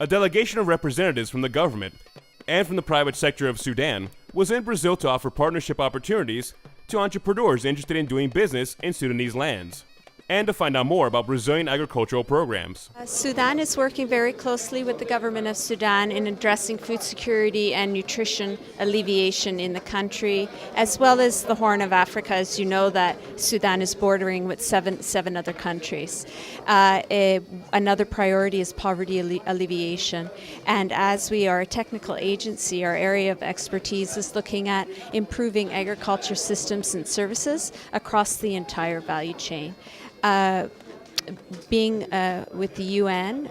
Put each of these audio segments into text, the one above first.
A delegation of representatives from the government and from the private sector of Sudan was in Brazil to offer partnership opportunities to entrepreneurs interested in doing business in Sudanese lands, and to find out more about Brazilian agricultural programs. Sudan is working very closely with the government of Sudan in addressing food security and nutrition alleviation in the country, as well as the Horn of Africa. As you know, that Sudan is bordering with seven other countries. Another priority is poverty alleviation. And as we are a technical agency, our area of expertise is looking at improving agriculture systems and services across the entire value chain. Being with the UN,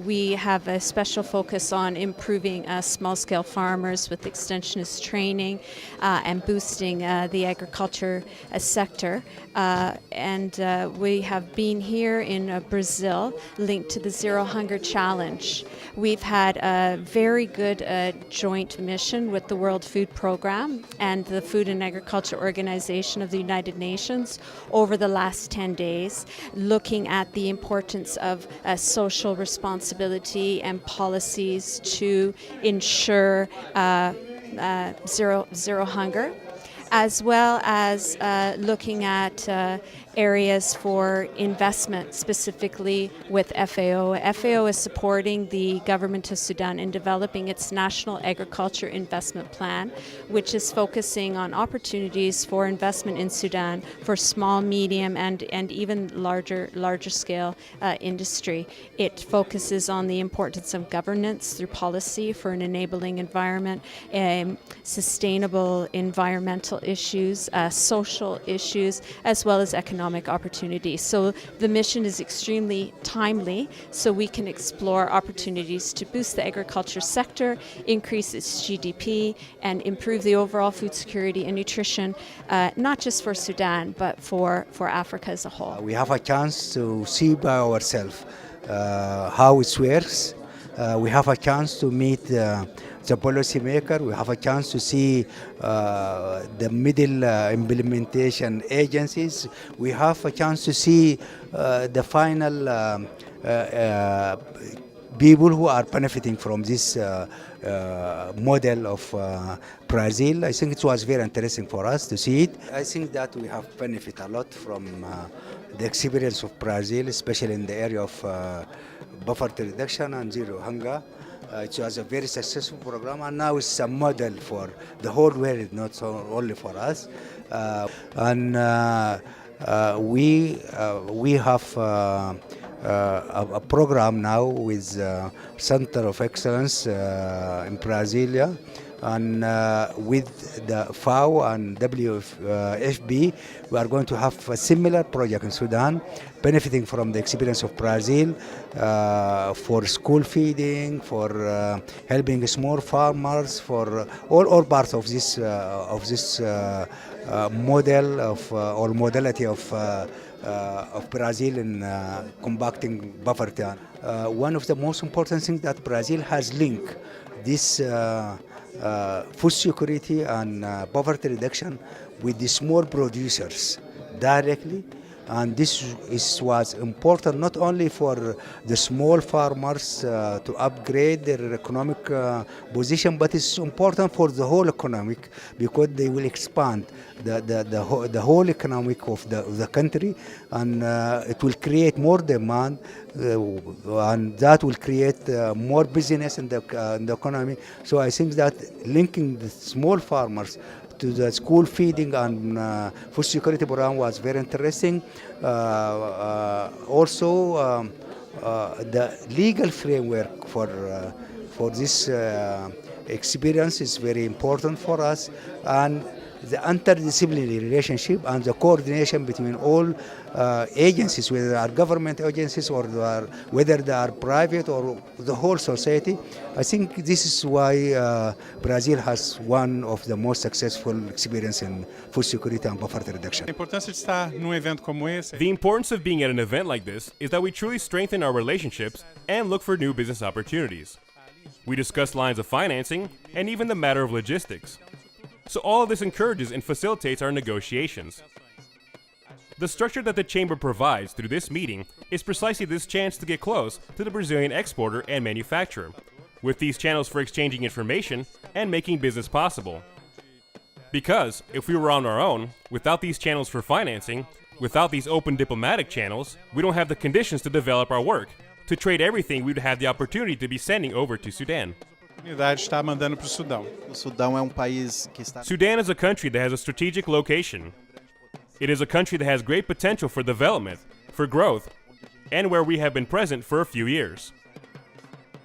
we have a special focus on improving small-scale farmers with extensionist training and boosting the agriculture sector. And we have been here in Brazil linked to the Zero Hunger Challenge. We've had a very good joint mission with the World Food Program and the Food and Agriculture Organization of the United Nations over the last 10 days, looking at the importance of social responsibility and policies to ensure zero hunger, as well as looking at areas for investment, specifically with FAO. FAO is supporting the government of Sudan in developing its National Agriculture Investment Plan, which is focusing on opportunities for investment in Sudan for small, medium, and even larger scale industry. It focuses on the importance of governance through policy for an enabling environment, sustainable environmental issues, social issues, as well as economic opportunities. So the mission is extremely timely, so we can explore opportunities to boost the agriculture sector, increase its GDP, and improve the overall food security and nutrition, not just for Sudan, but for Africa as a whole. We have a chance to see by ourselves how it works. We have a chance to meet the policymaker. We have a chance to see the middle implementation agencies. We have a chance to see the final people who are benefiting from this model of Brazil. I think it was very interesting for us to see it. I think that we have benefited a lot from the experience of Brazil, especially in the area of poverty reduction and zero hunger. It was a very successful program, and now it's a model for the whole world, not so only for us. We have a program now with Center of Excellence in Brasilia, and with the FAO and WFP, we are going to have a similar project in Sudan, benefiting from the experience of Brazil for school feeding, for helping small farmers, for all parts of this model of or modality of Brazil in combating poverty. One of the most important things that Brazil has linked this food security and poverty reduction with the small producers directly, and this was important not only for the small farmers to upgrade their economic position, but it's important for the whole economic, because they will expand the whole economic of the country, and it will create more demand, and that will create more business in the economy. So I think that linking the small farmers to the school feeding and food security program was very interesting. Also, the legal framework for this experience is very important for us, and the interdisciplinary relationship and the coordination between all agencies, whether they are government agencies or whether they are private or the whole society. I think this is why Brazil has one of the most successful experience in food security and poverty reduction. A importância de estar num evento como esse. The importance of being at an event like this is that we truly strengthen our relationships and look for new business opportunities. We discuss lines of financing and even the matter of logistics. So all of this encourages and facilitates our negotiations. The structure that the Chamber provides through this meeting is precisely this chance to get close to the Brazilian exporter and manufacturer, with these channels for exchanging information and making business possible. Because, if we were on our own, without these channels for financing, without these open diplomatic channels, we don't have the conditions to develop our work, to trade everything we would have the opportunity to be sending over to Sudan. A comunidade está mandando para o Sudão. O Sudão é país que está Sudan is a country that has a strategic location. It is a country that has great potential for development, for growth, and where we have been present for a few years.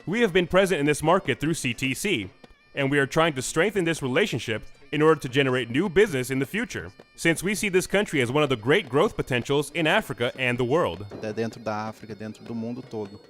We have been present in this market through CTC, and we are trying to strengthen this relationship in order to generate new business in the future, since we see this country as one of the great growth potentials in Africa and the world. dentro da África, dentro do mundo todo.